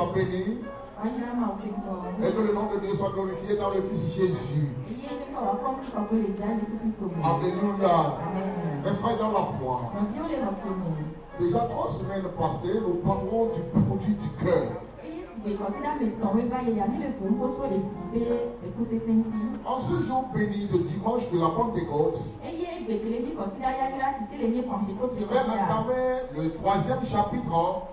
soit béni. Et que le nom de Dieu soit glorifié dans le Fils Jésus. Alléluia. Mes frères dans la foi. Déjà 3 semaines passées, nous parlons du produit du cœur. En ce jour béni de dimanche de la Pentecôte, je vais entamer le 3e chapitre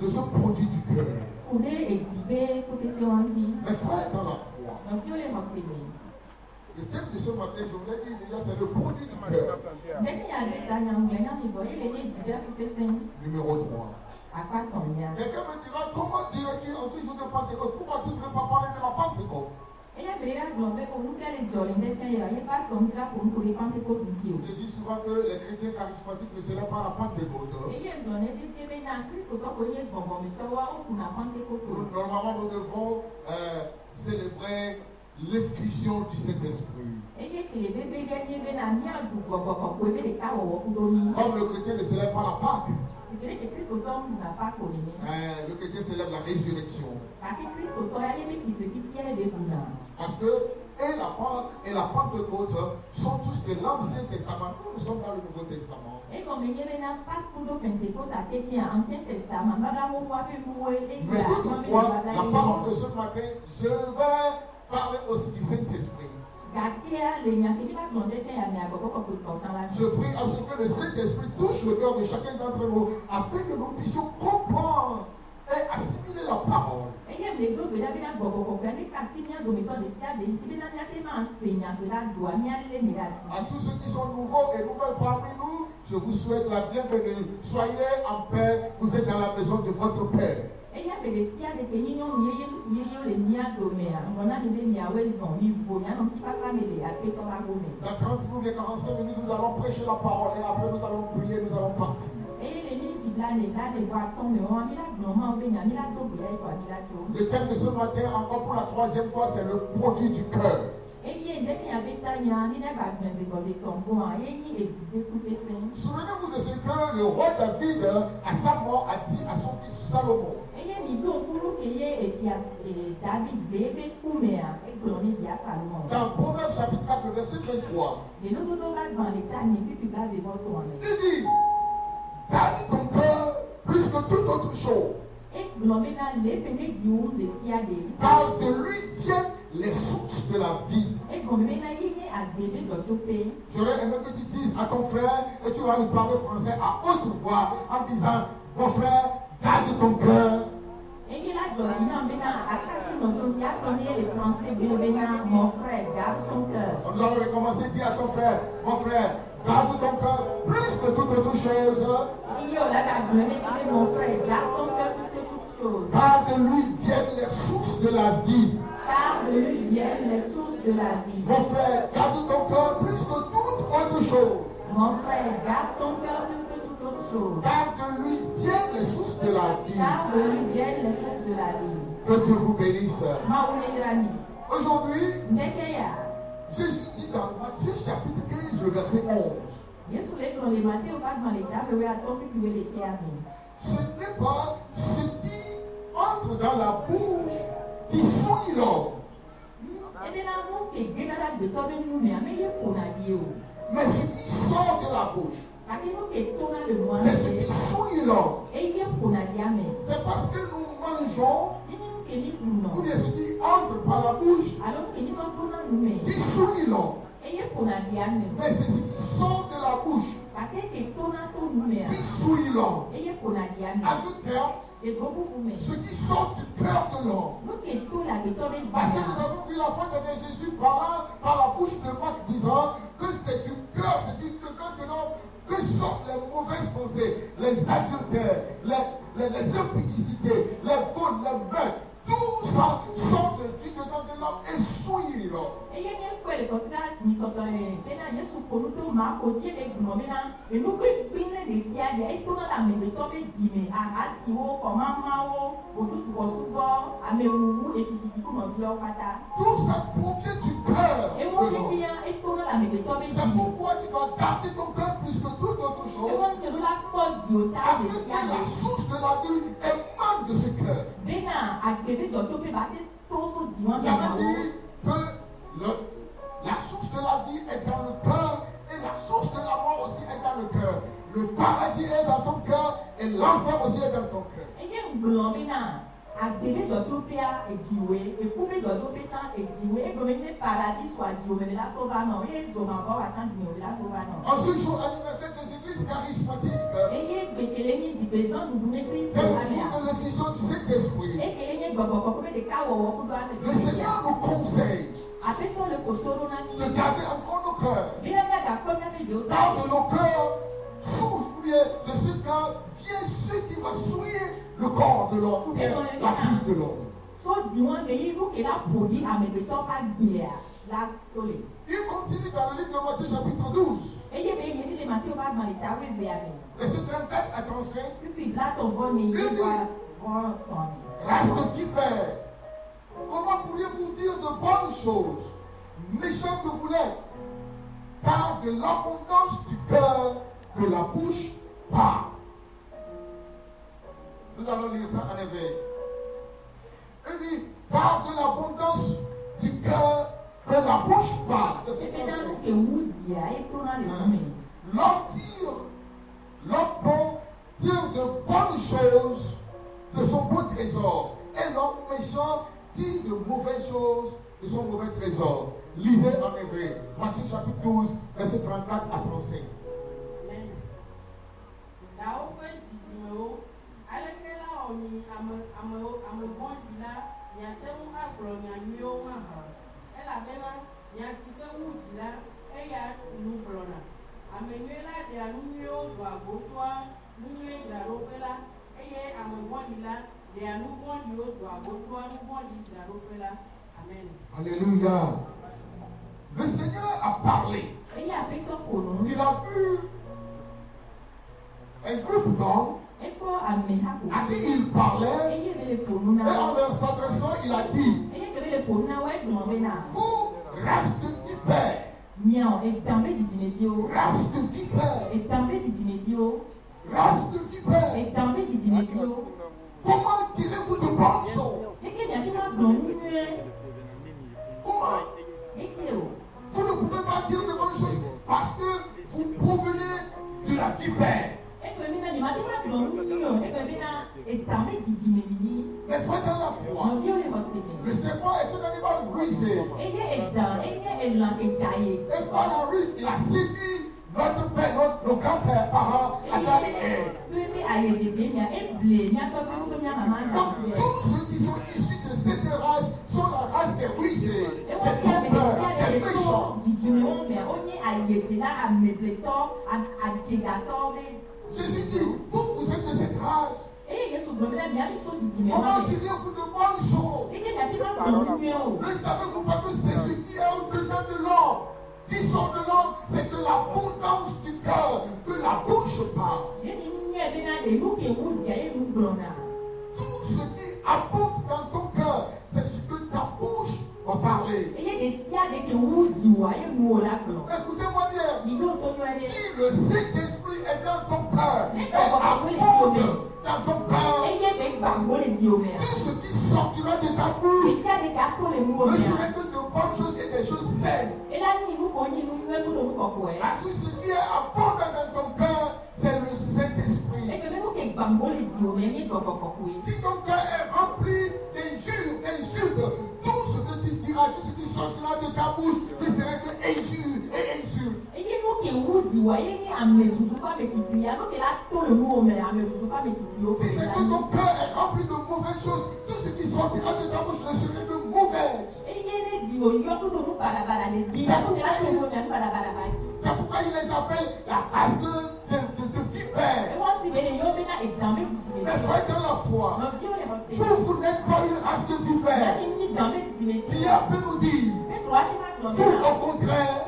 de ce produit du cœur. Mes frères dans la foi. Le thème de ce matin, je vous l'ai dit déjà, c'est le produit du cœur. Numéro 3. Quelqu'un me dira, comment dirais-tu en ce jour de Pentecôte? Pourquoi tu ne veux pas parler de la Pentecôte? Je dis souvent que les chrétiens charismatiques ne célèbrent pas la Pentecôte. Normalement, nous devons célébrer l'effusion du Saint-Esprit. Comme le chrétien ne célèbre pas la Pâque. Le chrétien célèbre la résurrection. Parce que et la Pâque et la Pentecôte sont tous de l'Ancien Testament. Nous sommes dans le Nouveau Testament. Mais toutefois, la parole de ce matin, je vais parler aussi du Saint-Esprit. Je prie à ce que le Saint-Esprit touche le cœur de chacun d'entre nous afin que nous puissions comprendre et assimiler la parole. À tous ceux qui sont nouveaux et nouvelles parmi nous, je vous souhaite la bienvenue. Soyez en paix, vous êtes dans la maison de votre Père. Dans 30 ou bien 45 minutes, nous allons prêcher la parole et après nous allons prier, nous allons partir. Le thème de ce matin, encore pour la 3e fois, c'est le produit du cœur. Souvenez-vous de ce que le roi David, à sa mort, a dit à son fils Salomon. Dans Proverbe chapitre 4, verset 23, il dit, garde ton cœur plus que toute autre chose, car de lui viennent les sources de la vie. J'aurais aimé que tu dises à ton frère, et tu vas lui parler français à haute voix, en disant, mon frère, garde ton cœur. Nous allons recommencer, dis à ton frère, mon frère, garde ton cœur plus que toute autre chose. Car de lui viennent les sources de la vie. Mon frère, garde ton cœur plus que toute autre chose. Car de lui viennent les sources de la vie. Que Dieu vous bénisse. Aujourd'hui, Jésus dit dans Matthieu chapitre 15, le verset 11. Ce n'est pas ce qui entre dans la bouche qui souille l'homme, mais ce qui sort de la bouche, c'est ce qui souille l'homme. C'est parce que nous mangeons, ou bien ce qui entre par la bouche, qui souille l'homme. Mais c'est ce qui sort de la bouche qui souille l'homme. À d'autres termes, ce qui sort du cœur de l'homme. Parce que nous avons vu la foi de Jésus parlant par la bouche de Marc disant que c'est du cœur, c'est du cœur de l'homme que sortent les mauvaises pensées, les adultères, les impudicités, les vols, les meurtres. Tout ça sort du dedans de l'homme et souille l'homme. ça provient du cœur. C'est pourquoi tu dois garder ton cœur plus que toute autre chose. Afin que la source de la vie émane de ce cœur. J'avais dit que la source de la vie est dans le cœur et la source de la mort aussi est dans le cœur. Le paradis est dans ton cœur et l'enfer aussi est dans ton cœur. En ce jour anniversaire des églises charismatiques, c'est le jour de l'effusion du Saint-Esprit. Le Seigneur nous conseille de garder encore nos cœurs. Car de nos cœurs souffle, ou bien de ce cœur vient ce qui va souiller le corps de l'homme, ou bien la vie de l'homme. Il continue dans le livre de Matthieu chapitre 12. Verset 34 à 35. Il dit, race de vipères, comment pourriez-vous dire de bonnes choses, méchants que vous l'êtes, car de l'abondance du cœur que la bouche parle. Nous allons lire ça en éveil. Il dit, par de l'abondance du cœur que la bouche parle. L'homme bon tire de bonnes choses de son bon trésor. Et l'homme méchant tire de mauvaises choses de son mauvais trésor. Lisez en éveil. Matthieu chapitre 12, verset 34 à 35. Alléluia. Le Seigneur a parlé. Il a vu un groupe d'hommes à qui il parlait, et en leur s'adressant, il a dit, vous, race de vipères, race de vipères, race de vipères, comment direz-vous de bonnes choses? Comment? Vous ne pouvez pas dire de bonnes choses parce que vous provenez de la vipère. Mais frère dans la foi, le serpent est un animal rusé. Et par la ruse, il a séduit notre père, nos grands-pères, parents, Adam et Ève. Donc tous ceux qui sont issus de cette race sont la race des rusés, des trompeurs, des méchants. Jésus dit, vous êtes de cette race. Comment direz-vous de bonnes choses? Ne savez-vous pas que c'est ce qui est au-dedans de l'homme? Qui sort de l'homme, c'est de l'abondance du cœur que la bouche parle. Tout ce qui abonde dans ton cœur, c'est ce que ta bouche va parler. Écoutez-moi bien. Si le Saint-Esprit est dans ton cœur, et abonde dans ton cœur, tout ce qui sortira de ta bouche ne serait que de bonnes choses et des choses saines. Parce que ce qui est abondant dans ton cœur, c'est le Saint-Esprit. Si ton cœur est rempli d'insultes, tout ce que tu diras, tout ce qui sortira de ta bouche ne serait que injures et insultes. Si c'est que ton cœur est rempli de mauvaises choses, tout ce qui sortira de ta bouche ne serait que mauvaises. C'est pourquoi il les appelle la race de vipères. Mais frère dans la foi, vous n'êtes pas une race de vipères. Pierre peut nous dire Vous, au contraire,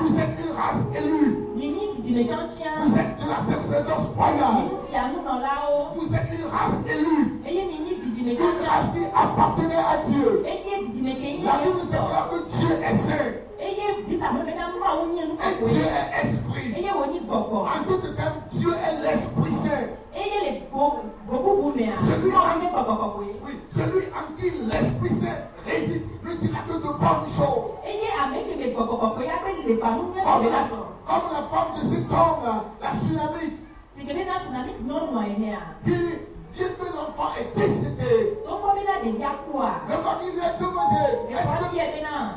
vous êtes une race élue. Vous êtes de la sacerdoce royale. Vous êtes une race élue. Une race qui appartenait à Dieu. La Bible déclare que Dieu est saint. Et Dieu est esprit. En d'autres termes, Dieu est l'Esprit Saint. Celui en qui l'Esprit Saint réside ne dira que de bonnes choses. Comme la femme de cet homme, la Sunamite, qui dès que l'enfant est décédé, le mari lui a demandé,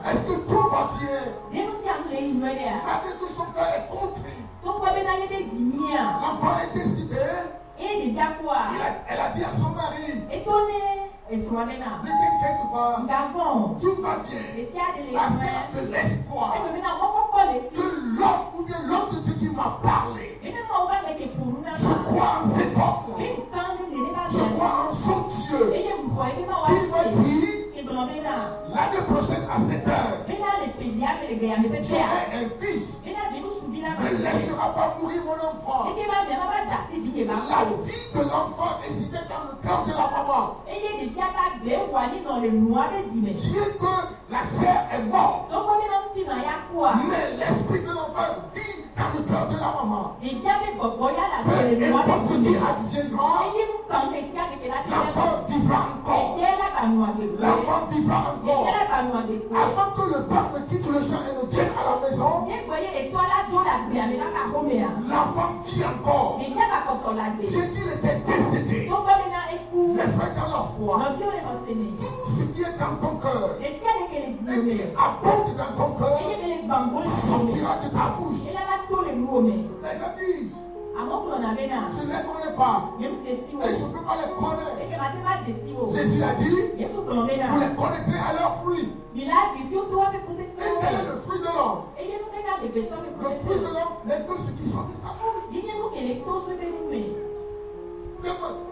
est-ce que tout va bien? Malgré que son cœur est contrit, l'enfant est décédé. Elle a dit à son mari, ne t'inquiète pas, tout va bien, parce qu'elle a de l'espoir que l'homme ou bien l'homme de Dieu qui m'a parlé, je crois en cet homme, je crois en son Dieu, qui m'a dit, l'année prochaine à cette heure, j'aurai un fils, ne laissera pas mourir mon enfant. La vie de l'enfant résidait dans le cœur de la maman. Bien que la chair est morte, mais l'esprit de l'enfant vit dans le cœur de la maman. Peu importe ce qui adviendra, l'enfant vivra encore. L'enfant vivra encore. Avant que le père ne quitte le champ et ne vienne à la maison, l'enfant vit encore. Bien qu'il était décédé, mais frère dans la foi, tout ce qui est dans ton cœur et qui abonde dans ton cœur sortira de ta bouche. Les gens disent, je ne les connais pas et je ne peux pas les connaître. Jésus a dit, vous les connaîtrez à leurs fruits. Et quel est le fruit de l'homme? Le fruit de l'homme n'est que ce qui sort de sa bouche.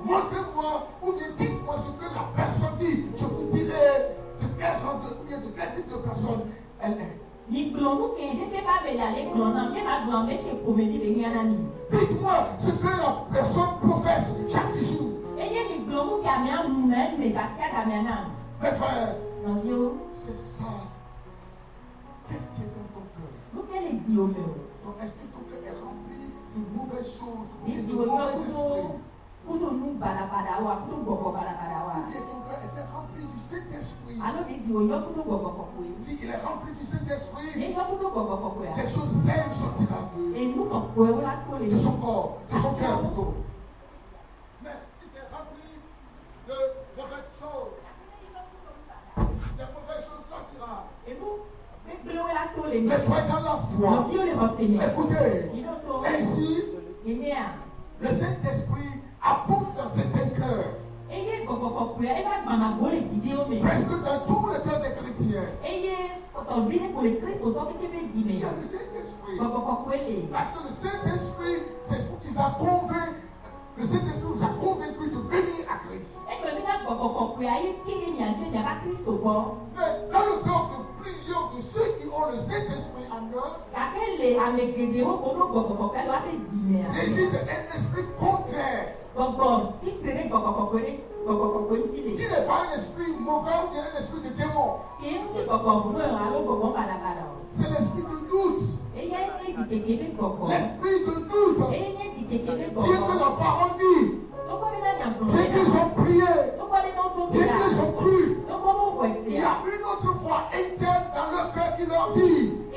Montrez-moi ou bien dites-moi ce que la personne dit. Je vous dirai de quel genre de quel type de personne elle est. Dites-moi ce que la personne professe chaque jour. Mes frères, c'est ça. Qu'est-ce qui est dans ton cœur? Ton esprit, ton cœur est rempli de mauvaises choses, de mauvais esprits. Ou bien ton cœur était rempli du Saint-Esprit. Si il est rempli du Saint-Esprit, des choses saines sortiront de son corps, de son cœur plutôt. Mais si c'est rempli de mauvaises choses, des mauvaises choses sortiront. Mais frères dans la foi, écoutez, ainsi, le Saint-Esprit abonde dans certains cœurs. Presque dans tous les cœurs des chrétiens. Il y a le Saint-Esprit. Parce que le Saint-Esprit, c'est vous qui a convaincu. Le Saint-Esprit vous a convaincu de venir à Christ. Mais dans le cœur de plusieurs de ceux qui ont le Saint-Esprit en eux, réside un esprit contraire. Qui n'est pas un esprit mauvais ou bien un esprit de démon. C'est l'esprit de doute. L'esprit de doute. Bien que la parole dit, bien qu'ils ont prié, bien qu'ils ont cru, il y a une autre voix interne dans leur cœur qui leur dit, oh,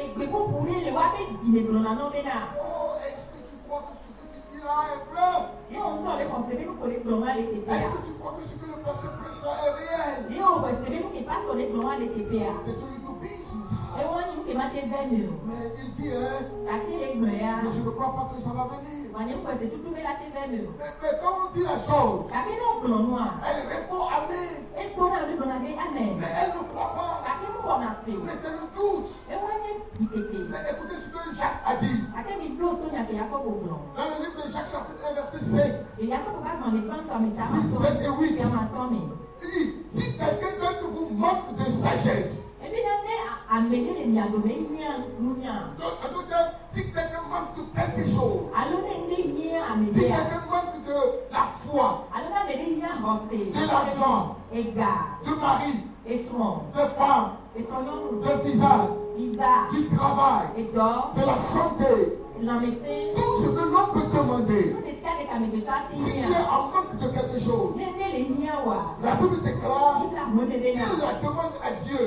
est-ce que tu crois que ce que tu dis là est vrai? Est-ce que tu crois que ce que le pasteur prêche là est réel? C'est de l'utopie, mais il dit, mais je ne crois pas que ça va venir. Mais quand on dit la chose, elle répond amen. Mais elle ne croit pas. Mais c'est le doute. Mais écoutez ce que Jacques a dit. Dans le livre de Jacques chapitre 1 verset 5, 6, 7 et 8. Il dit, si quelqu'un d'entre vous manque de sagesse, Si quelqu'un manque de quelque chose, si quelqu'un manque de la foi, de l'argent, de mari, de femme, de visage, du travail, de la santé, tout ce que l'on peut demander, si tu es en manque de quelque chose, la Bible déclare qu'il la demande à Dieu.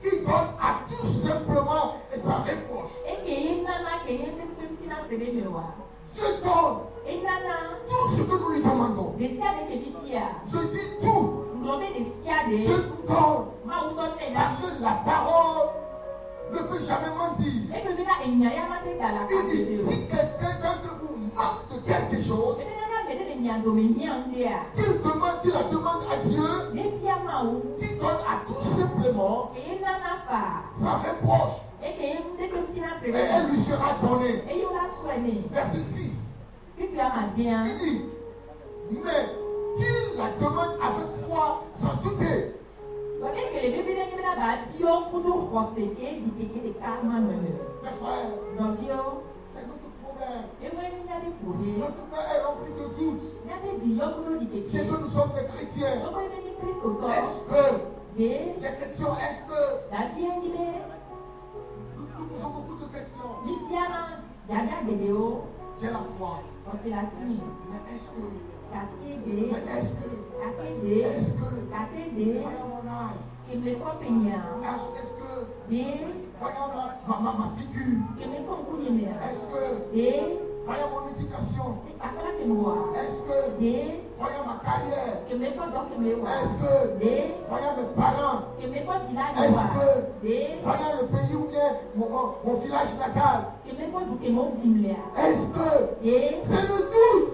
Il donne à tout simplement et ça reproche. Dieu donne tout ce que nous lui demandons. Je dis tout. Dieu nous donne. Parce que la parole ne peut jamais mentir. Il dit, si quelqu'un d'entre vous manque de quelque chose, qu'il la demande à Dieu, qui donne à tout simplement sa reproche. Et elle lui sera donnée. Verset 6. Il dit, mais qu'il la demande avec foi sans douter. Mes frères, c'est notre problème. Notre cœur est rempli de doutes. Bien que nous sommes des chrétiens, est-ce que les questions, est-ce que nous posons beaucoup de questions? J'ai la foi. Mais est-ce que voyons mon âge, est-ce que voyons ma figure, est-ce que voyons mon éducation, est-ce que voyons ma carrière, est-ce que voyons mes parents, est-ce que voyons le pays ou bien mon village natal, est-ce que c'est le doute?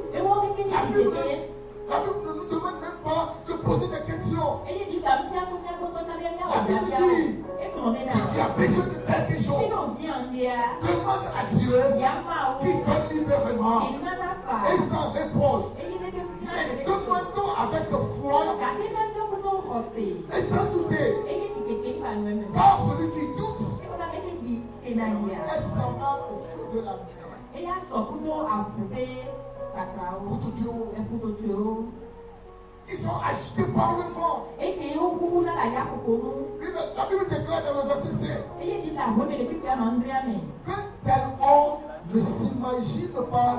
La Bible ne nous demande même pas de poser des questions. La Bible dit, si tu as besoin de quelque chose, demande à Dieu qui donne librement et sans reproche. Mais demandons avec foi et sans douter. Car celui qui doute est semblable au feu de la mer. Ils sont agités par le vent. La Bible déclare dans le verset 7 que tel homme ne s'imagine pas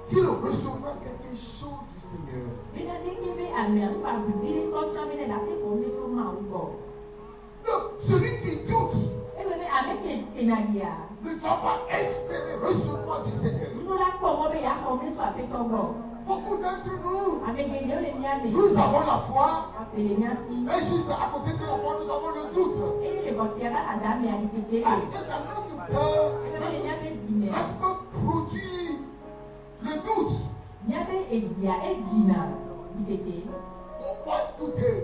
qu'il recevra quelque chose du Seigneur. Donc, celui qui doute ne doit pas espérer recevoir du Seigneur. Beaucoup d'entre nous, nous avons la foi, et juste à côté de la foi, nous avons le doute. Parce que dans notre cœur, notre cœur produit le doute. Pourquoi douter?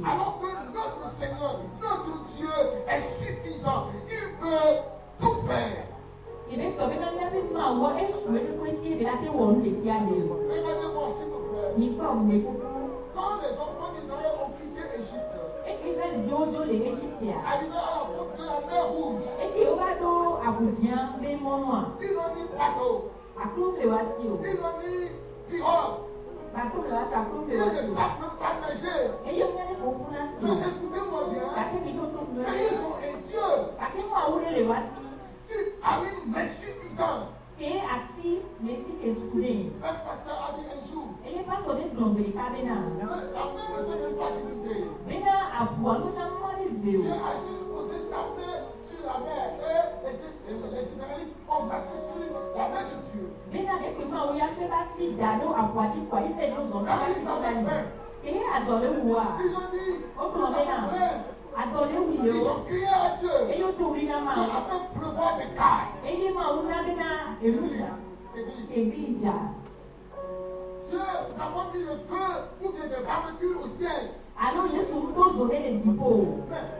Alors que notre Seigneur, notre Dieu est suffisant. Il peut tout faire. Regardez-moi s'il vous plaît. Quand les enfants d'Israël ont quitté l'Égypte, arrivés à la porte de la mer Rouge, ils n'ont ni bateau, ils n'ont ni pirogue, ils ne savent même pas nager. Mais écoutez-moi bien, mais ils ont un Dieu qui a une main suffisante. Un pasteur a dit un jour, la mer ne s'est même pas divisée. Dieu a juste posé sa main sur la mer et les Israélites ont marché sur la main de Dieu. Car ils avaient faim. Ils ont dit, nous avons faim. Ils ont crié à Dieu. Dieu a fait pleuvoir des cailles. Dieu n'a pas mis le feu ou bien des barbecues au ciel. Mais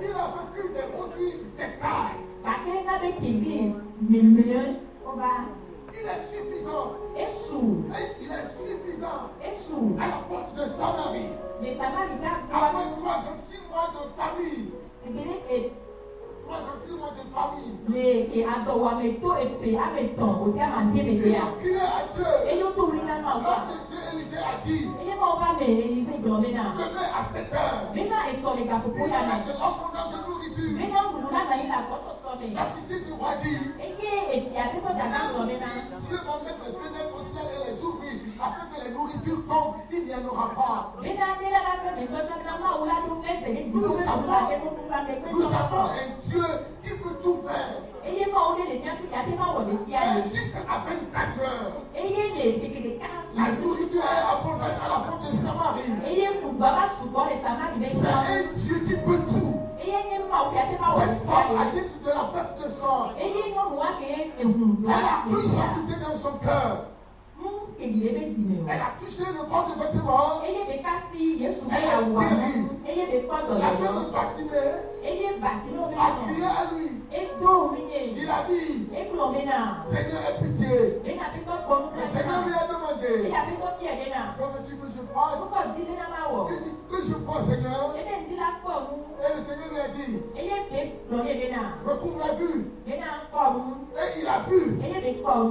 il a fait plus des rôtis, des cailles. Il est suffisant. Il est suffisant. À la porte de Samarie. Après 3 ans, 6 mois de famille. Et Élisée a dit demain à 7 heures il y aura de l'abondance de nourriture. La visite du roi dit même si Dieu va mettre les fenêtres au ciel et les ouvrir afin que les nourritures tombent, il n'y en aura pas. Nous avons un Dieu qui peut tout faire. Et juste à 24 heures, la nourriture est abondante à la porte de Samarie. C'est un Dieu qui peut tout. Cette femme a dit de la perte de sang. Elle a cru s'occuper dans son cœur. Elle a touché le bord de vêtement. Elle est guérie. La femme de Bartimée a crié à lui. Il a dit Seigneur, aie pitié. Le Seigneur lui a demandé que veux-tu que je fasse? Il dit que je fasse, Seigneur. Et le Seigneur lui a dit retrouve la vue. Et il a vu.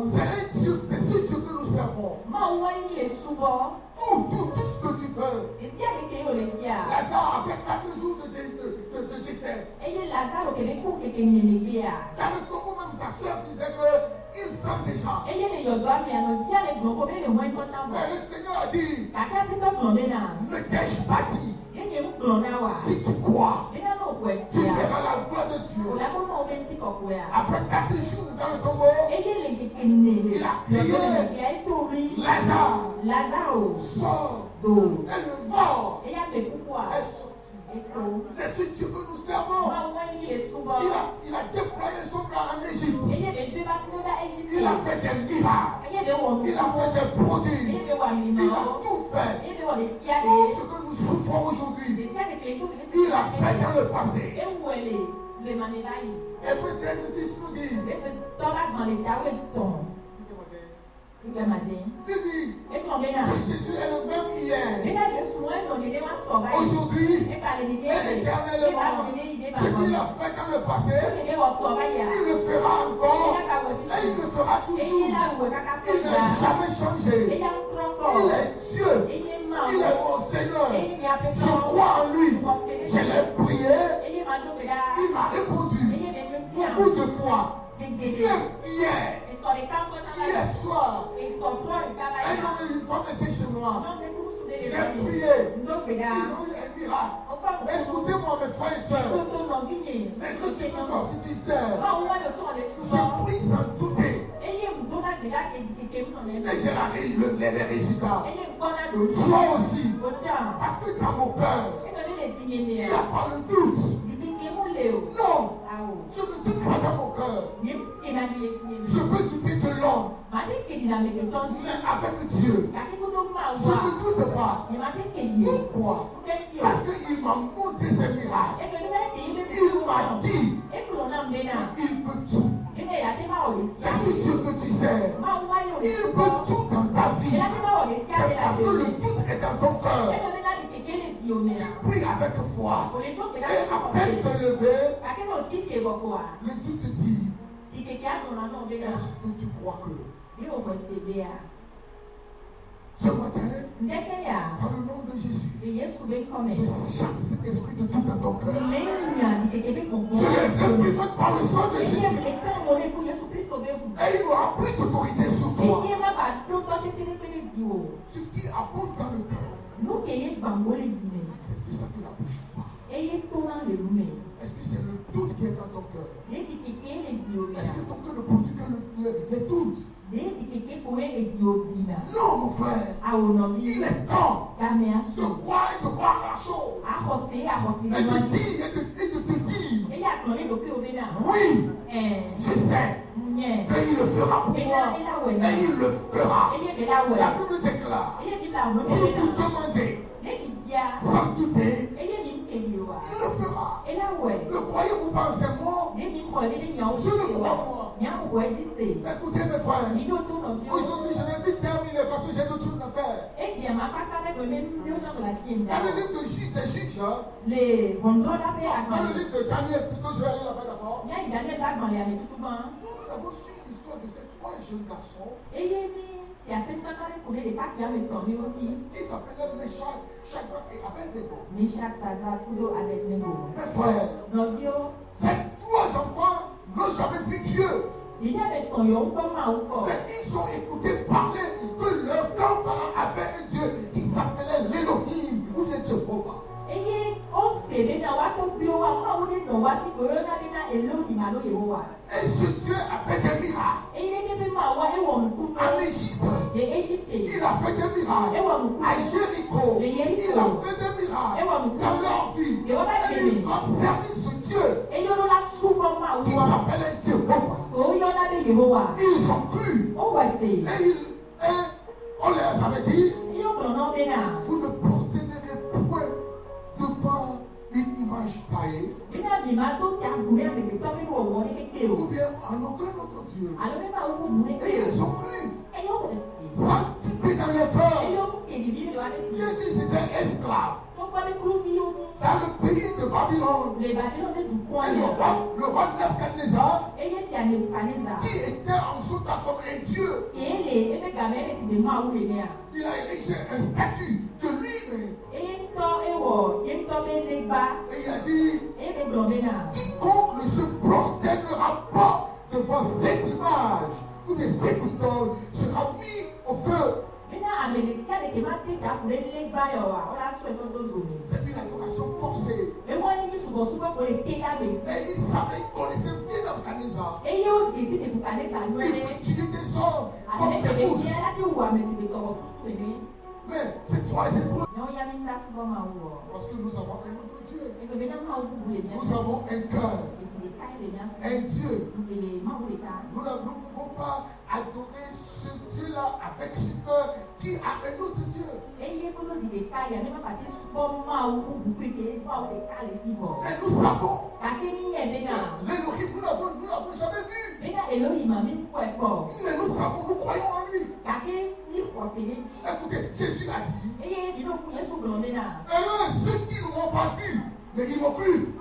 C'est un Dieu, c'est ce Dieu que nous servons. Tout ce que tu veux. Lazare, après 4 jours de décès. Dans le Congo, même sa soeur disait qu'il sent déjà. Mais le Seigneur a dit ne t'ai-je pas dit? Si tu crois, tu verras la gloire de Dieu. Après 4 jours dans le Congo, il a crié Lazare, sors. Et le mort est sorti. C'est ce Dieu que nous servons. Il a déployé son bras en Égypte. Il a fait des miracles. Il a fait des prodiges. Il a tout fait. Tout ce que nous souffrons aujourd'hui, il a fait dans le passé. Hébreux 13:6 nous dit il dit Jésus est le même hier, aujourd'hui et éternellement. Ce qu'il a fait dans le passé, il le fera encore et il le fera toujours. Il n'a jamais changé. Il est Dieu. Il est mon Seigneur. Je crois en lui. Je l'ai prié. Il m'a répondu beaucoup de fois. Même hier soir, un homme et une femme étaient chez moi. J'ai prié. Ils ont eu un miracle. Écoutez-moi, mes frères et sœurs. C'est ce qui me fait si tu sers. Je prie sans douter. Et j'ai les résultats. Toi aussi. Parce que dans mon cœur, il n'y a pas le doute. Non, je ne doute pas dans mon cœur. Je peux douter de l'homme, mais avec Dieu, je ne doute pas. Pourquoi? Parce qu'il m'a montré ses miracles. Il m'a dit qu'il peut tout. C'est ce Dieu que tu sers. Il peut tout dans ta vie. C'est parce que le doute est dans ton cœur. Tu pries avec foi. Et à peine te lever, le doute te dit est-ce que tu crois que ce matin, dans le nom de Jésus, je chasse cet esprit de tout dans ton cœur. Je les réprimande par le sang de Jésus. Et il aura plus d'autorité sur toi. Ce qui abonde dans le cœur, c'est tout ça qui n'abouche pas. Est-ce que c'est le doute qui est dans ton cœur? Est-ce que ton cœur ne produit que les doutes? Non, mon frère. Il est temps de croire et de croire la chose. Et de te dire oui, je sais. Et il le fera pour moi. Et il le fera. La Bible déclare si vous demandez sans douter, il le fera. Le croyez-vous pas en ces mots? Je le crois moi. Écoutez mes frères, aujourd'hui je vais vite terminer parce que j'ai d'autres choses à faire. le livre de Juges, des juges, dans le livre de Daniel, plutôt je vais aller là-bas d'abord. Nous avons su l'histoire de ces 3 jeunes garçons qui s'appelaient Meshach, Shadrach et Abednego. Mes frères, ces 3 enfants n'ont jamais vu Dieu. Mais ils ont écouté parler que leur grand-parent avait un Dieu qui s'appelait l'Elohim ou bien Jéhovah. Et ce Dieu a fait des miracles. En Égypte, il a fait des miracles. À Jéricho, il a fait des miracles dans leur vie. Et ils ont servi ce Dieu qui s'appelait Jéhovah. Ils ont cru. Et on les avait dit, vous ne prostérnerez point devant une image taillée, ou bien en aucun autre Dieu. Et ils ont cru. Sanctifié dans les cœurs. Dieu dit c'était esclave dans le pays de Babylone. Et le roi Nebuchadnezzar, qui était en dessous comme un dieu, il a érigé un statut de lui-même. Et il a dit, quiconque ne se prosternera pas devant cette image ou de cette idole sera mis au feu. C'est une adoration forcée. Et ils savaient, ils connaissaient bien Nebuchadnezzar. Il peut tuer des hommes comme des mouches. Mais c'est toi et c'est pour. Parce que nous avons un autre Dieu. Nous avons un cœur. Un Dieu. Nous ne pouvons pas adorer ce Dieu-là avec ce cœur qui a un autre Dieu. Et nous savons l'Elohim, nous l'avons jamais vu. Mais nous savons, nous croyons en lui. Écoutez, Jésus a dit, heureux ceux qui ne m'ont pas vu, mais ils m'ont cru.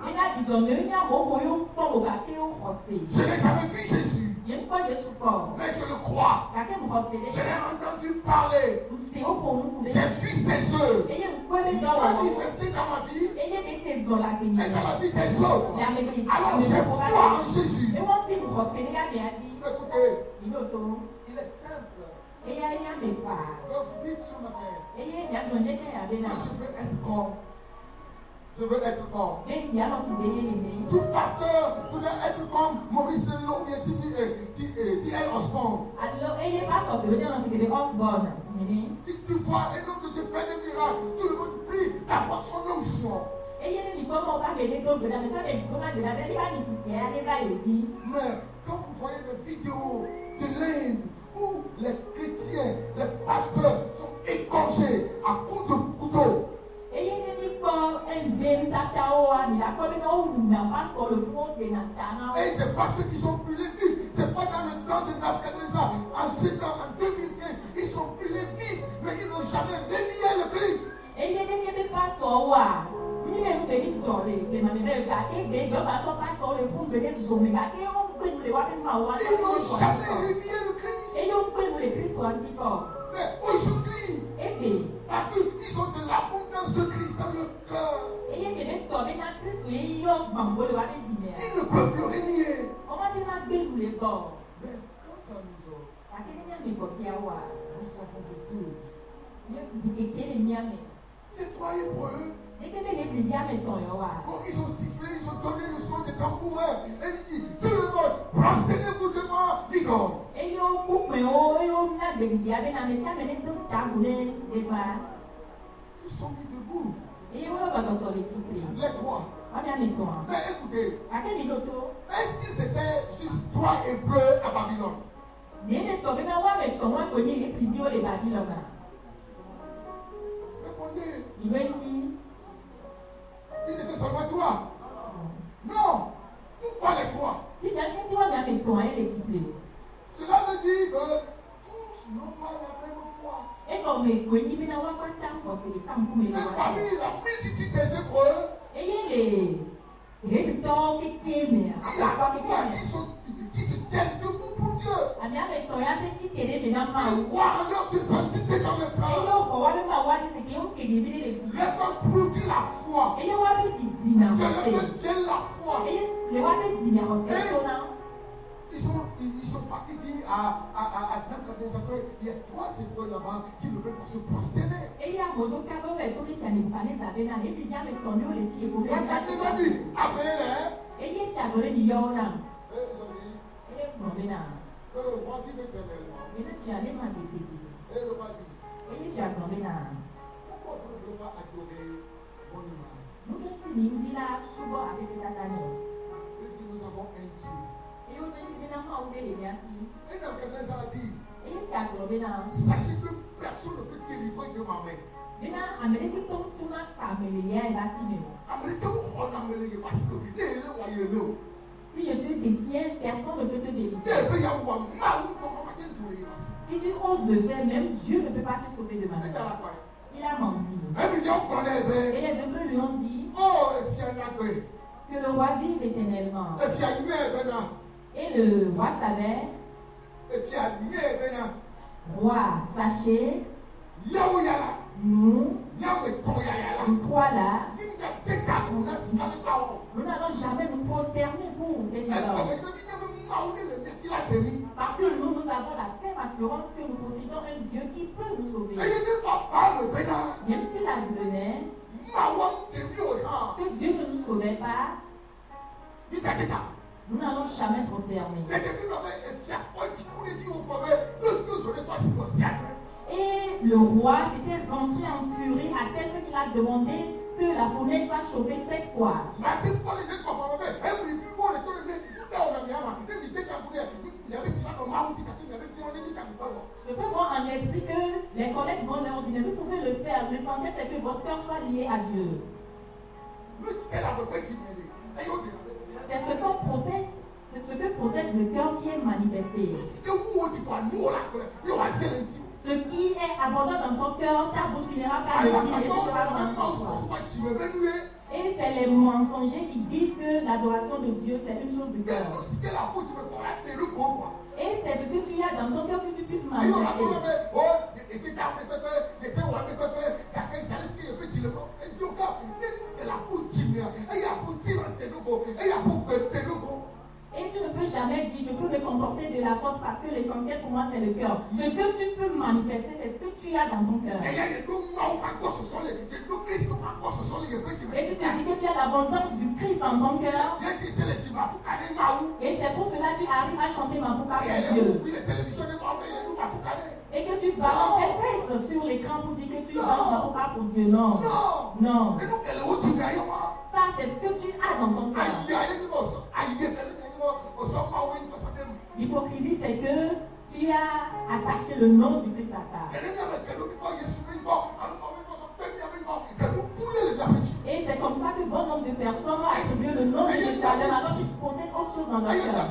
Je n'ai jamais vu Jésus, mais je le crois. Je l'ai entendu parler. J'ai vu ses œuvres manifester dans ma vie et dans la vie des autres. Alors j'ai foi en Jésus. Écoutez, il est simple. Donc vous dites ce matin, moi je veux être comme. Je veux être comme. Tout pasteur voudrait être comme Maurice Sello ou bien T.L. Osborne. Si tu vois un homme de Dieu faire des miracles, tout le monde prie d'avoir son onction. Mais quand vous voyez des vidéos de l'Inde où les chrétiens, les pasteurs sont égorgés à coups de couteau, et des pasteurs qui sont brûlés vifs, c'est pas dans le temps de Nebuchadnezzar, en 2015, ils sont brûlés vifs, mais ils n'ont jamais dénié le Christ. Ils n'ont jamais renié le Christ. Mais aujourd'hui, parce qu'ils ont de l'abondance de Christ dans leur cœur, ils ne peuvent le renier. Mais quant à nous autres, nous avons de doutes. C'est toi et pour eux. Bon, ils ont sifflé, ils ont donné le son des tambourins. Et il dit, tout le monde, prosternez-vous devant l'idole. Ils sont mis debout. Les trois. Mais écoutez, est-ce qu'ils étaient juste 3 Hébreux à Babylone? Répondez. Ils étaient seulement 3. Non. Pourquoi les 3? Cela veut dire que tous n'ont pas la même foi. parmi la multitude des Hébreux, il y a trois qui se tiennent debout pour Dieu. Ils croient en leur Dieu, sanctifié dans le cœur. Leur produit la foi. De leur vient la foi. Ils sont partis dire à Nebuchadnezzar qu'il y a trois Hébreux là-bas qui ne veulent pas se prosterner. Nebuchadnezzar dit, appelez-les. Que le roi vive éternellement. Et le roi dit, pourquoi vous ne voulez pas adorer mon image? Il dit, nous avons un Dieu. Et Nebuchadnezzar a dit, sachez que personne ne peut délivrer de ma main. Si je te détiens, personne ne peut te délivrer. Si tu oses le faire, même Dieu ne peut pas te sauver de ma main. Il a menti. Et les Hébreux lui ont dit que le roi vive éternellement. Et le roi savait, roi, sachez, nous trois là, nous n'allons jamais nous prosterner pour cet idole. Parce que nous avons la ferme assurance que nous possédons un Dieu qui peut nous sauver. Même s'il advenait que Dieu ne nous sauvait pas, nous n'allons jamais prosterner. Et le roi s'était rentré en furie à tel point qu'il a demandé que la fournaise soit chauffée 7 fois. Je peux voir en esprit que les collègues vont leur dire, vous pouvez le faire. L'essentiel c'est que votre cœur soit lié à Dieu. C'est ce qu'on procède. C'est ce que procède le cœur qui est manifesté. Ce qui est abondant dans ton cœur, ta bouche finira par le dire et c'est les mensongers qui disent que l'adoration de Dieu c'est une chose du cœur. Et c'est ce que tu as dans ton cœur que tu puisses manifester. Et tu ne peux jamais dire, je peux me comporter de la sorte parce que l'essentiel pour moi c'est le cœur. Ce que tu peux manifester, c'est ce que tu as dans ton cœur. Et tu te dis que tu as l'abondance du Christ en ton cœur. Et c'est pour cela que tu arrives à chanter Mapouka pour Dieu. Et que tu balances tes fesses sur l'écran pour dire que tu danses Mapouka pour Dieu. Non. Non. Ça, c'est ce que tu as dans ton cœur. L'hypocrisie, c'est que tu as attaché le nom du Christ à ça. Et c'est comme ça que bon nombre de personnes ont attribué le nom de Jésus à leur alors qu'ils possèdent autre chose dans leur cœur.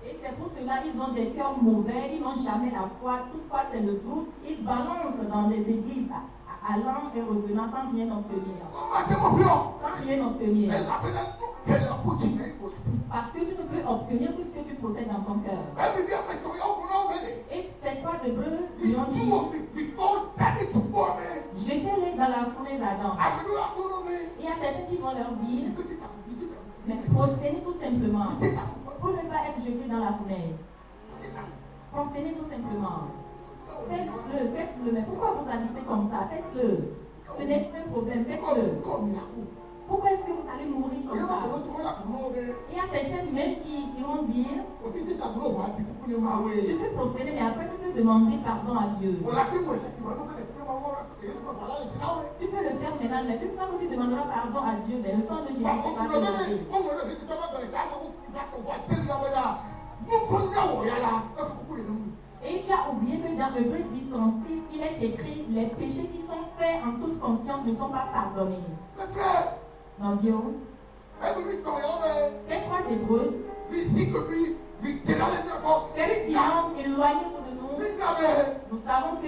Et c'est pour cela qu'ils ont des cœurs mauvais, ils n'ont jamais la foi, toutefois c'est le doute, ils balancent dans les églises, allant et revenant sans rien obtenir. Sans rien obtenir. Parce que tu ne peux obtenir que ce que tu possèdes dans ton cœur. Et ces trois Hébreux lui ont dit, jetez-les dans la fournaise Adam. Il y a certains qui vont leur dire, mais prosternez tout simplement. Pour ne pas être jeté dans la fournaise. Prosternez tout simplement. Faites-le. Mais pourquoi vous agissez comme ça? Faites-le. Ce n'est pas un problème, faites-le. Pourquoi est-ce que vous allez mourir comme ça? Il y a certains même qui vont dire, tu peux prospérer, mais après tu peux demander pardon à Dieu. Tu peux le faire maintenant, mais une fois que tu demanderas pardon à Dieu, mais le sang de Jésus va te laver. Et Et tu as oublié que dans Hébreux 10, 36, il est écrit les péchés qui sont faits en toute conscience ne sont pas pardonnés. Mes frères, non Dieu. Ces trois Hébreux. Faites silence, éloignez-vous de nous. Nous savons que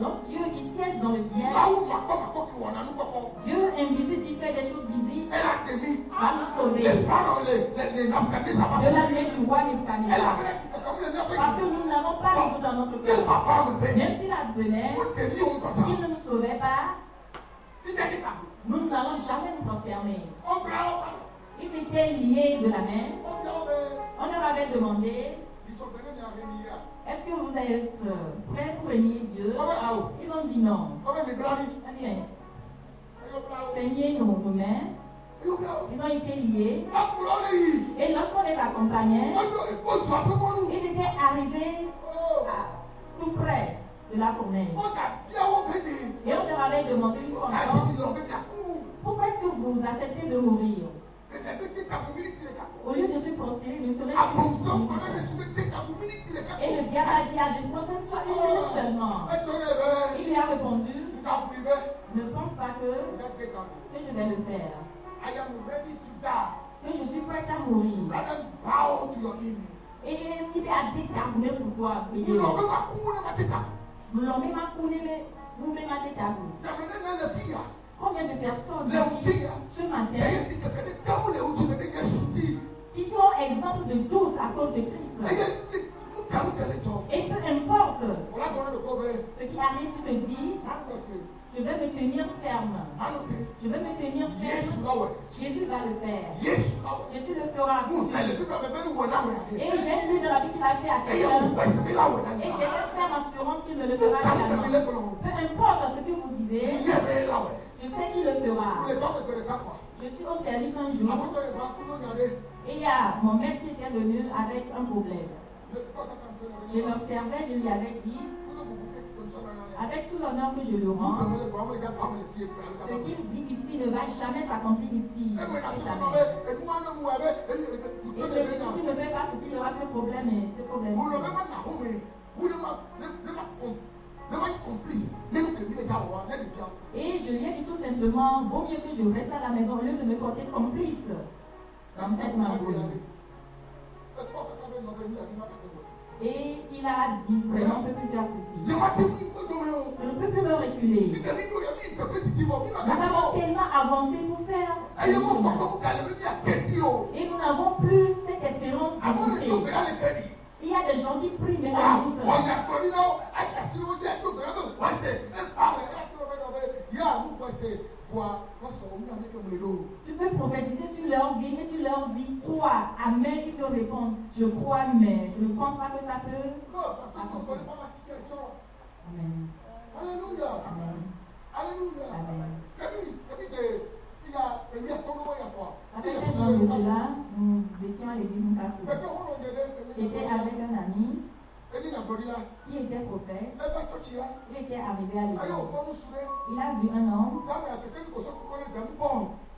notre Dieu qui siège dans le ciel, Dieu invisible qui fait des choses visibles, va nous sauver de la main du roi Nebuchadnezzar. Parce que nous n'avons pas du tout dans notre cœur. Même s'il advenait qu'il ne nous sauvait pas, nous n'allons jamais nous prosterner. Ils étaient liés de la main. On leur avait demandé, est-ce que vous êtes prêts pour renier Dieu? Ils ont dit non. Saignez nos mains. Ils ont été liés. Et lorsqu'on les accompagnait, ils étaient arrivés tout près de la fournaise. Et on leur avait demandé une fois encore, pourquoi est-ce que vous acceptez de mourir? Au lieu de se prosterner, ne serait-ce et le diable a dit à Dieu, prosterne-toi une minute seulement. Il lui a répondu, ne pense pas que je vais le faire. Que je suis prêt à mourir. Et il a déterminé pour toi. Combien de personnes ici, ce matin, qui sont exemples de doute à cause de Christ? Et peu importe ce qui arrive, tu te dis, je vais me tenir ferme. Je vais me tenir ferme. Jésus va le faire. Jésus le fera. Et j'ai lu dans la Bible qu'il a fait à quelqu'un. Et j'ai cette ferme assurance qu'il me le fera également. Peu importe ce que vous disiez, je sais qu'il le fera. Je suis au service un jour. Et il y a mon maître qui était venu avec un problème. Je l'observais, je lui avais dit, avec tout l'honneur que je lui rends, ce qu'il dit ici ne va jamais s'accomplir ici. Et je dis, si tu ne fais pas ceci, il y aura ce problème et ce problème. Et je lui ai dit tout simplement, vaut mieux que je reste à la maison au lieu de me porter complice dans cette maladie. Et il a dit, vraiment, on ne peut plus faire ceci. Je ne peux plus me reculer. Nous avons tellement avancé pour faire. Et nous n'avons plus cette espérance de quitter. Il y a des gens qui prient, mais la doute. Tu peux prophétiser sur leur vie et tu leur dis, toi, amen, ils te répondent, je crois, mais je ne pense pas que ça peut. Amen. Alléluia. Amen. Alléluia. Amen. Après quelques ans de cela, nous étions à l'église Nkaku. J'étais avec un ami qui était prophète. Il était arrivé à l'église. Il a vu un homme.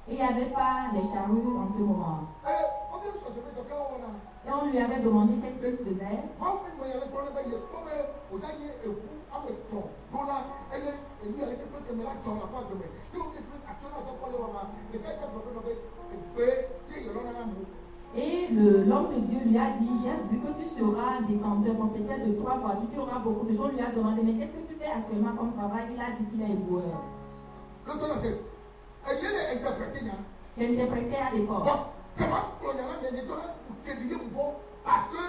Et il n'y avait pas les charrues en ce moment. Et on lui avait demandé qu'est-ce qu'il faisait. Et l'homme de Dieu lui a dit, j'ai vu que tu seras détenteur peut-être de 3 fois, tu auras beaucoup de choses. On lui a demandé, mais qu'est-ce que tu fais actuellement comme travail? Il a dit qu'il est éboueur. J'ai interprété à l'époque. Parce que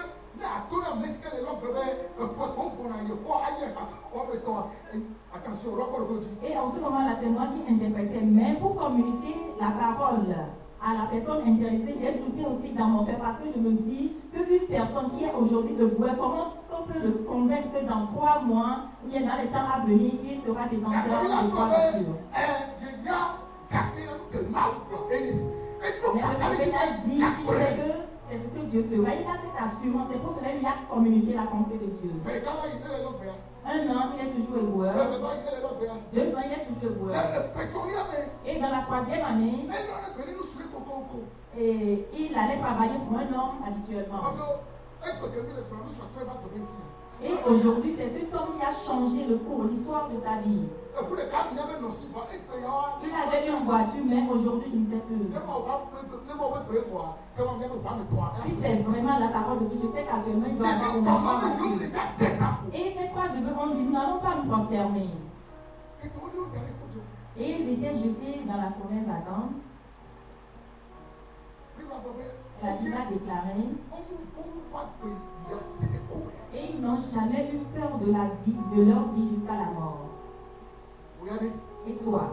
et en ce moment-là, c'est moi qui interprétais. Mais pour communiquer la parole à la personne intéressée, j'ai douté aussi dans mon cœur parce que je me dis qu'une personne qui est aujourd'hui debout, comment on peut le convaincre que dans 3 mois, ou bien dans les temps à venir, il sera détenteur de quoi sûr. Mais le prophète a dit qu'il sait que c'est ce que Dieu fera. Il a cette assurance, c'est pour cela qu'il a communiqué la pensée de Dieu. 1 an, il est toujours éboueur. 2 ans, il est toujours éboueur. Et dans la 3e année, et il allait travailler pour un homme habituellement. Et aujourd'hui, c'est cet homme qui a changé le cours, l'histoire de sa vie. Il avait une voiture, mais aujourd'hui, je ne sais plus. Si c'est vraiment la parole de Dieu, je sais qu'actuellement, il doit avoir une voiture. Et ces trois jeux, on dit, nous n'allons pas nous prosterner. Et ils étaient jetés dans la fournaise ardente. La Bible a déclaré. Et ils n'ont jamais eu peur de la vie, de leur vie jusqu'à la mort. Et toi?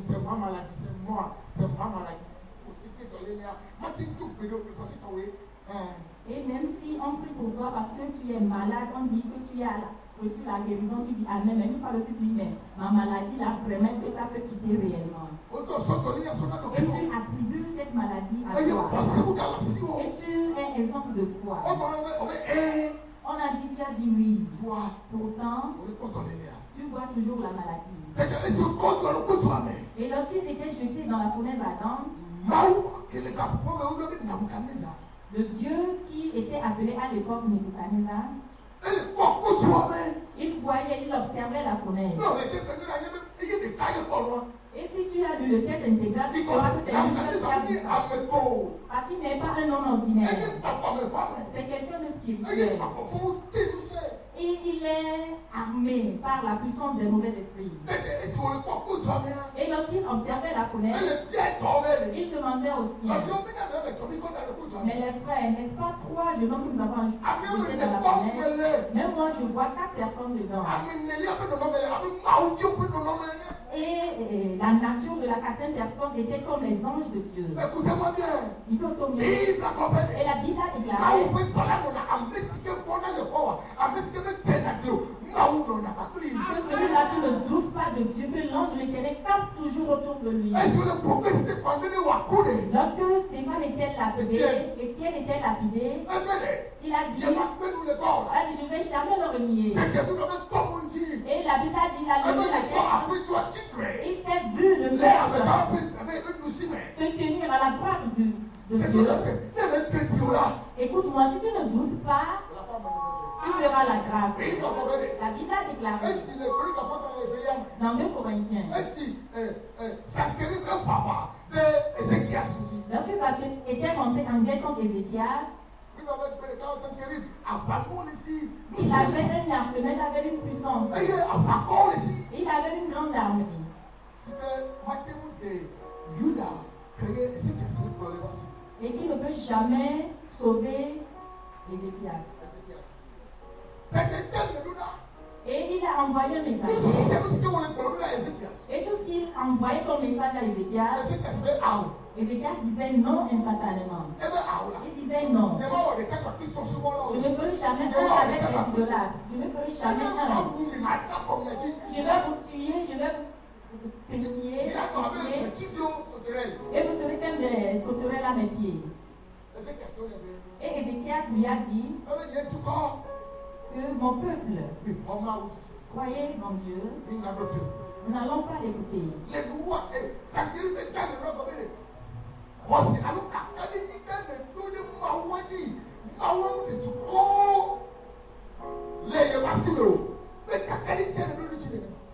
C'est ma maladie, c'est moi, c'est ma maladie. Et même si on prie pour toi parce que tu es malade, on dit que tu as reçu la guérison, tu dis Amen. Mais une fois que tu dis, mais ma maladie, là, vraiment, est-ce que ça peut quitter réellement? Et tu attribues cette maladie à toi. Et tu es exemple de foi. On a dit, tu as dit oui. Pourtant, tu vois toujours la maladie. Et lorsqu'ils étaient jetés dans la fournaise ardente, le Dieu qui était appelé à l'époque Nebuchadnezzar, il voyait, il observait la fournaise. Et si tu as lu le texte intégral, tu verras que c'est une seule femme. Parce qu'il n'est pas un homme ordinaire. C'est quelqu'un de spirituel. Et il est armé par la puissance des mauvais esprits. Et lorsqu'il observait la fenêtre, il demandait au ciel. Mais les frères, n'est-ce pas trois jeunes hommes que nous avons ajoutés dans la fenêtre? Même moi, je vois 4 personnes dedans. Et la nature de la 4e personne était comme les anges de Dieu. Écoutez-moi bien. Et la Bible a déclaré que celui-là qui ne doute pas de Dieu, que l'ange de l'Éternel campe toujours autour de lui. Lorsque Stéphane était lapidé, Étienne était lapidé, il a dit, je ne vais jamais le renier. Et la Bible a dit, il a levé la tête. Il s'est vu le maître se tenir à la droite de Dieu. Écoute-moi, si tu ne doutes pas, tu verras la grâce. La Bible a déclaré dans 2 Corinthiens. Lorsque ça était monté en guerre contre Ézéchias, il avait un arsenal, il avait une puissance. Il avait une grande armée. Et qui ne peut jamais sauver Ézéchias. Et il a envoyé un message. Et tout ce qu'il envoyait comme message à Ézéchias, Ézéchias disait non instantanément. Il disait non. Je ne ferai jamais un avec les idolâtres. Je ne ferai jamais un. Je vais vous tuer, je vais vous pétiller. Et vous serez comme des sauterelles à mes pieds. Et Ézéchias lui a dit que mon peuple, croyez en Dieu, nous n'allons pas l'écouter.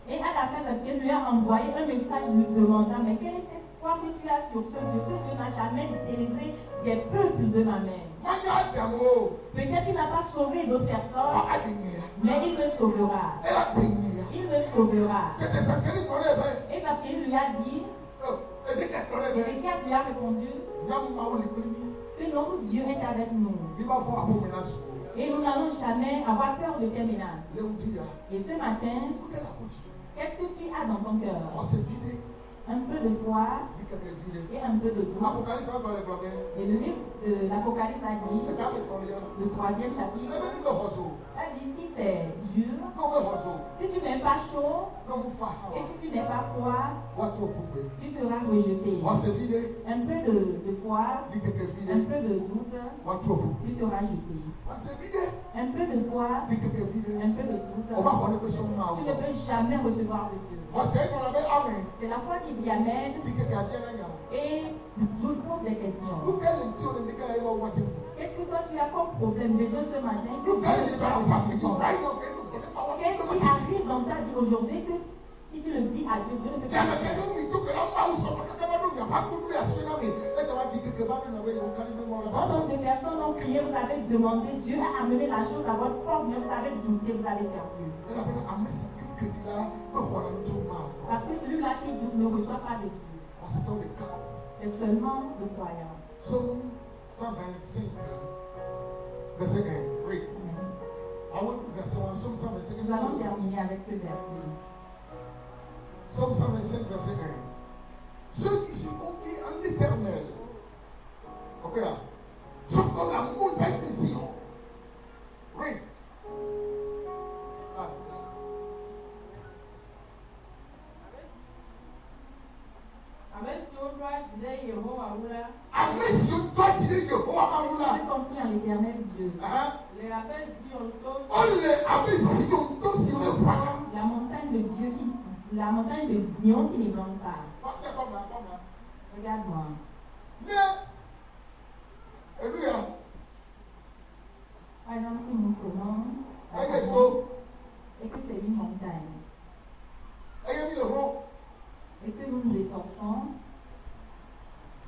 Et à la fin, il lui a envoyé un message lui demandant, mais quelle est cette foi que tu as sur ce Dieu? Ce Dieu n'a jamais délivré des peuples de ma main. Peut-être qu'il n'a pas sauvé d'autres personnes, mais il me sauvera. Il me sauvera. Et Zacharie lui a dit, Ézéchias lui a répondu que notre Dieu est avec nous. Et nous n'allons jamais avoir peur de tes menaces. Et ce matin, qu'est-ce que tu as dans ton cœur? Un peu de foi et un peu de doute. Et le livre de l'Apocalypse a dit, le 3e chapitre, a dit si c'est dur, si tu n'es pas chaud, et si tu n'es pas froid, tu seras rejeté. Un peu de foi, un peu de doute, tu seras jeté. Un peu de foi, un peu de doute, tu ne peux jamais recevoir de Dieu. C'est la foi qui dit Amen et tu poses des questions. Qu'est-ce que toi tu as comme problème besoin ce matin? Qu'est-ce qui arrive dans ta vie aujourd'hui que si tu le dis à Dieu, Dieu ne peut pas le faire. Quand des personnes ont crié, vous avez demandé, Dieu a amené la chose à votre porte, mais vous avez douté, vous avez perdu. Parce que celui-là qui doute ne reçoit pas de Dieu. C'est seulement le croyant. Psaume 125, verset 1. Oui. Nous allons terminer avec ce verset. Psaume 125, verset 1. Ceux qui se confient en l'Éternel, sont comme la montagne de Sion. Oui. Ceux qui se confient en l'Éternel Dieu. La montagne de Dieu, la montagne de Zion qui n'ébranle pas. Regarde-moi. Par exemple, si nous prenons et que c'est une montagne, et que nous nous efforçons,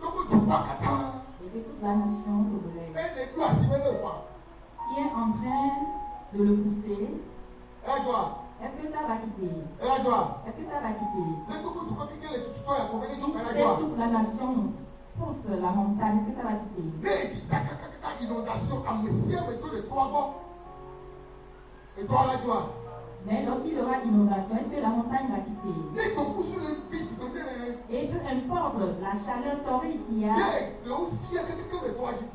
et que toute la nation se relève, qui est en train de le pousser, est-ce que ça va quitter? Est-ce que ça va quitter? Si toute la nation pousse la montagne, est-ce que ça va quitter? Mais lorsqu'il y aura inondation, est-ce que la montagne va quitter? Et peu importe la chaleur torride qu'il y a,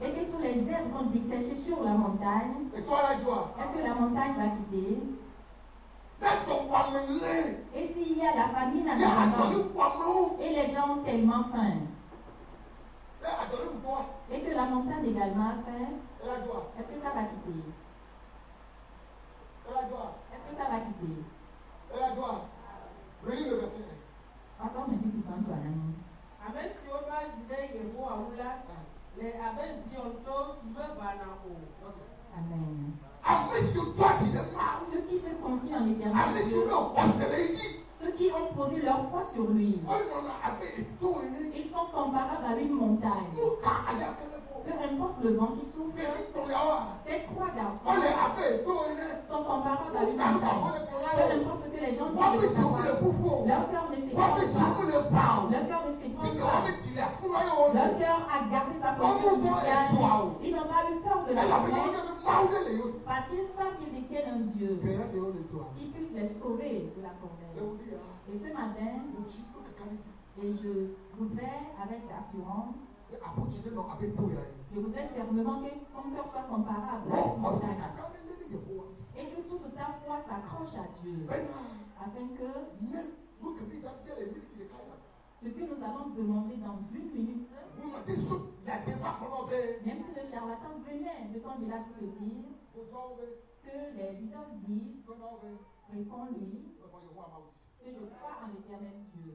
et que tous les herbes sont desséchés sur la montagne, est-ce que la montagne va quitter? Et s'il y a la famine à l'abondance, et les gens ont tellement faim, et que la montagne également a faim, est-ce que ça va quitter? Est-ce que ça va quitter? Relis le verset. Encore un peu plus quand toi, Amen. Ceux qui se confient en l'Éternel, ceux qui ont posé leur foi sur lui, ils sont comparables à une montagne. Peu importe le vent qui souffle, ces trois garçons sont comparables à une montagne. Peu importe ce que les gens disent, leur cœur ne s'ébranle pas. Leur cœur ne s'ébranle pas. Leur cœur a gardé sa position initiale. Ils n'ont pas eu peur de la tempête parce qu'ils savent qu'ils détiennent un Dieu qui puisse les sauver de la tempête. Et ce matin, et je voudrais avec assurance, je voudrais fermement que ton cœur soit comparable à une montagne et que toute ta foi s'accroche à Dieu afin que ce que nous allons demander dans une minute, même si le charlatan venait de ton village pour te dire que les idoles disent, réponds-lui que je crois en l'Éternel Dieu.